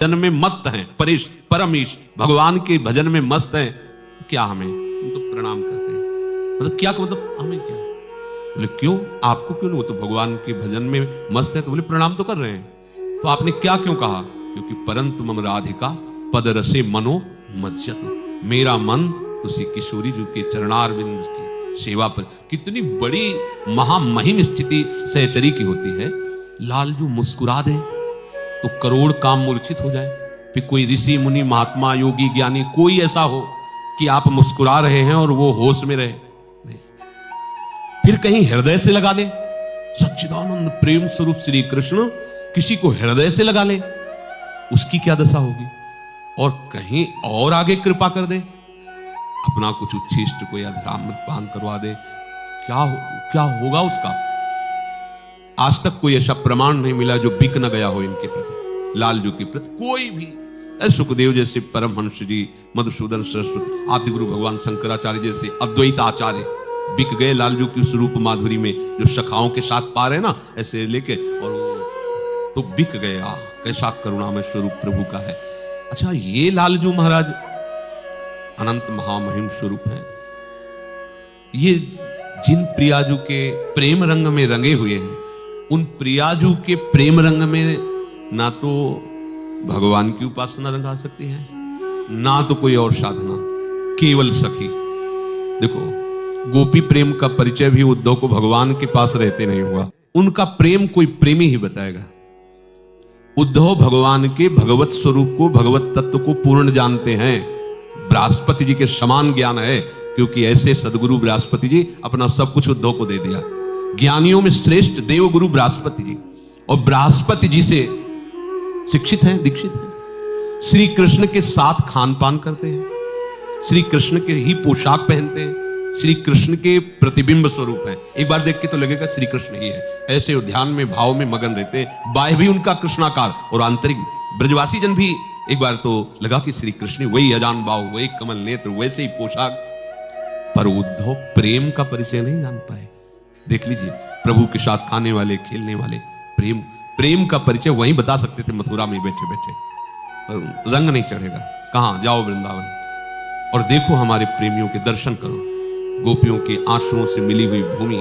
भजन में मस्त हैं, परमेश भगवान के भजन में मस्त हैं, तो क्या हमें हम तो प्रणाम करते हैं। मतलब क्या मतलब हमें क्या, बोले क्यों, आपको क्यों नहीं, वो तो भगवान के भजन में मस्त है, तो बोले प्रणाम तो कर रहे हैं। तो आपने क्या क्यों कहा, क्योंकि परंतु मम राधिका पद रसे मनो मज्जत, मेरा मन उसी किशोरी जी के चरणारविंद की सेवा पर। कितनी बड़ी महामहिम स्थिति सहचरी की होती है। लालजू मुस्कुरा दे तो करोड़ काम मूर्छित हो जाए। फिर कोई ऋषि मुनि महात्मा योगी ज्ञानी कोई ऐसा हो कि आप मुस्कुरा रहे हैं और वो होश में रहे नहीं। फिर कहीं हृदय से लगा ले, सच्चिदानंद प्रेम स्वरूप श्री कृष्ण किसी को हृदय से लगा ले, उसकी क्या दशा होगी। और कहीं और आगे कृपा कर दे, अपना कुछ उच्छिष्ट कोई अमृत पान करवा दे, क्या होगा उसका। आज तक कोई ऐसा प्रमाण नहीं मिला जो बिक न गया हो इनके प्रति, लालजू के प्रति कोई भी। सुखदेव जैसे परमहंस जी, मधुसूदन सरस्वती, आदि गुरु भगवान शंकराचार्य जैसे अद्वैत आचार्य बिक गए लालजू की स्वरूप माधुरी में, जो सखाओं के साथ पा रहे ना ऐसे लेके, और वो तो बिक गए। कैसा करुणामय स्वरूप प्रभु का है। अच्छा, ये लालजू महाराज अनंत महामहिम स्वरूप है। ये जिन प्रियाजू के प्रेम रंग में रंगे हुए हैं, उन प्रियाजू के प्रेम रंग में ना तो भगवान की उपासना रंगा सकती है, ना तो कोई और साधना, केवल सखी। देखो, गोपी प्रेम का परिचय भी उद्धव को भगवान के पास रहते नहीं हुआ, उनका प्रेम कोई प्रेमी ही बताएगा। उद्धव भगवान के भगवत स्वरूप को, भगवत तत्व को पूर्ण जानते हैं। बृहस्पति जी के समान ज्ञान है, क्योंकि ऐसे सदगुरु बृहस्पति जी अपना सब कुछ उद्धव को दे दिया। ज्ञानियों में श्रेष्ठ देवगुरु बृहस्पति जी, और बृहस्पति जी से शिक्षित हैं, दीक्षित हैं। श्री कृष्ण के साथ खान पान करते हैं, श्री कृष्ण के ही पोशाक पहनते हैं, श्री कृष्ण के प्रतिबिंब स्वरूप हैं। एक बार देख के तो लगेगा श्री कृष्ण ही है। ऐसे ध्यान में भाव में मगन रहते हैं। बाह्य भी उनका कृष्णाकार और आंतरिक ब्रजवासी जन भी एक बार तो लगा कि श्री कृष्ण वही अजान भाव, वही कमल नेत्र, वैसे ही पोशाक। पर उद्धव प्रेम का परिचय नहीं जान पाए। देख लीजिए, प्रभु के साथ खाने वाले, खेलने वाले, प्रेम का परिचय वहीं बता सकते थे मथुरा में बैठे बैठे, पर रंग नहीं चढ़ेगा। कहां जाओ वृंदावन और देखो हमारे प्रेमियों के दर्शन करो। गोपियों के आंसुओं से मिली हुई भूमि,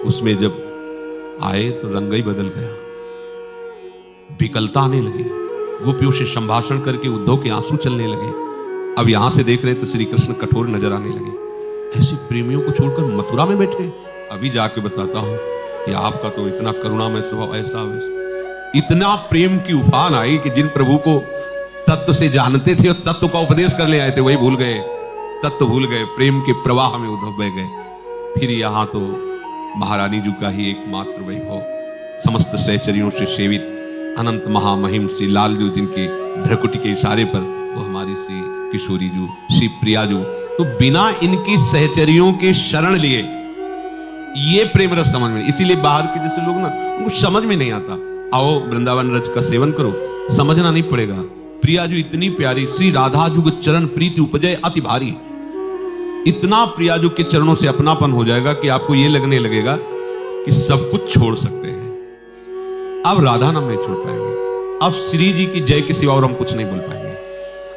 उसमें जब आए तो रंग ही बदल गया, विकलता आने लगी। गोपियों से संभाषण करके उद्धव के आंसू चलने लगे। अब यहां से देख रहे तो श्री कृष्ण कठोर नजर आने लगे। ऐसे प्रेमियों को छोड़कर मथुरा में बैठे। अभी जाके बताता हूं कि आपका तो इतना करुणामय स्वभाव, ऐसा वैसा, इतना प्रेम की उफान आई कि जिन प्रभु को तत्व से जानते थे और तत्व का उपदेश करने आए थे, वही भूल गए, तत्व भूल गए। प्रेम के प्रवाह में उद्धव बह गए। फिर यहां तो महारानी जी का ही एकमात्र वैभव, समस्त सहचरियों से सेवित अनंत महामहिम श्री लालजू, जिनके भ्रकुटी के इशारे पर वो हमारी श्री किशोरी जू, श्री प्रियाजू, तो बिना इनकी सहचरियों के शरण लिए ये प्रेम रस समझ में। इसीलिए बाहर के जैसे लोग ना, उनको समझ में नहीं आता। आओ वृंदावन रज का सेवन करो, समझना नहीं पड़ेगा। प्रियाजू इतनी प्यारी, श्री राधा जुग चरण प्रीति उपजय अति भारी। इतना प्रियाजू के चरणों से अपनापन हो जाएगा कि आपको ये लगने लगेगा कि सब कुछ छोड़ सकते हैं। अब राधा नाम नहीं छोड़ पाएंगे, अब श्री जी की जय के सिवा और हम कुछ नहीं बोल पाएंगे।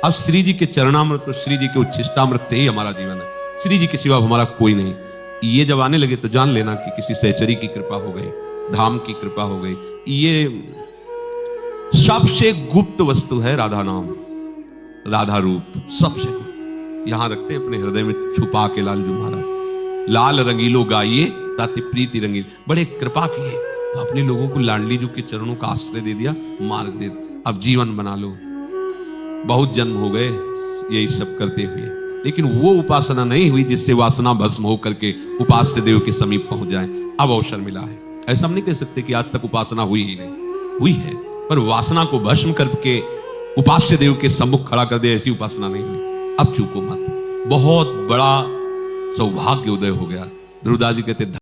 अब श्री जी के चरणामृत और श्री जी के उच्छिष्टामृत से ही हमारा जीवन है। श्री जी के सिवा हमारा कोई नहीं। ये जब आने लगे तो जान लेना कि किसी सहचरी की कृपा हो गई, धाम की कृपा हो गई। ये सबसे गुप्त वस्तु है राधा नाम, राधा रूप सबसे गुप्त। यहां रखते हैं अपने हृदय में छुपा के लालजू महाराज। लाल रंगीलो गाइए ताते प्रीति रंगील, बड़े कृपा किए तो अपने लोगों को लाडली जी के चरणों का आश्रय दे दिया, मार्ग दे। अब जीवन बना लो। बहुत जन्म हो गए यही सब करते हुए, लेकिन वो उपासना नहीं हुई जिससे वासना भस्म हो करके उपास्य देव के समीप पहुंच जाए। अब अवसर मिला है। ऐसा हम नहीं कह सकते कि आज तक उपासना हुई ही नहीं, हुई है, पर वासना को भस्म करके उपास्य देव के सम्मुख खड़ा कर दे, ऐसी उपासना नहीं हुई। अब चूको मत। बहुत बड़ा सौभाग्य उदय हो गया। ध्रुवदास जी कहते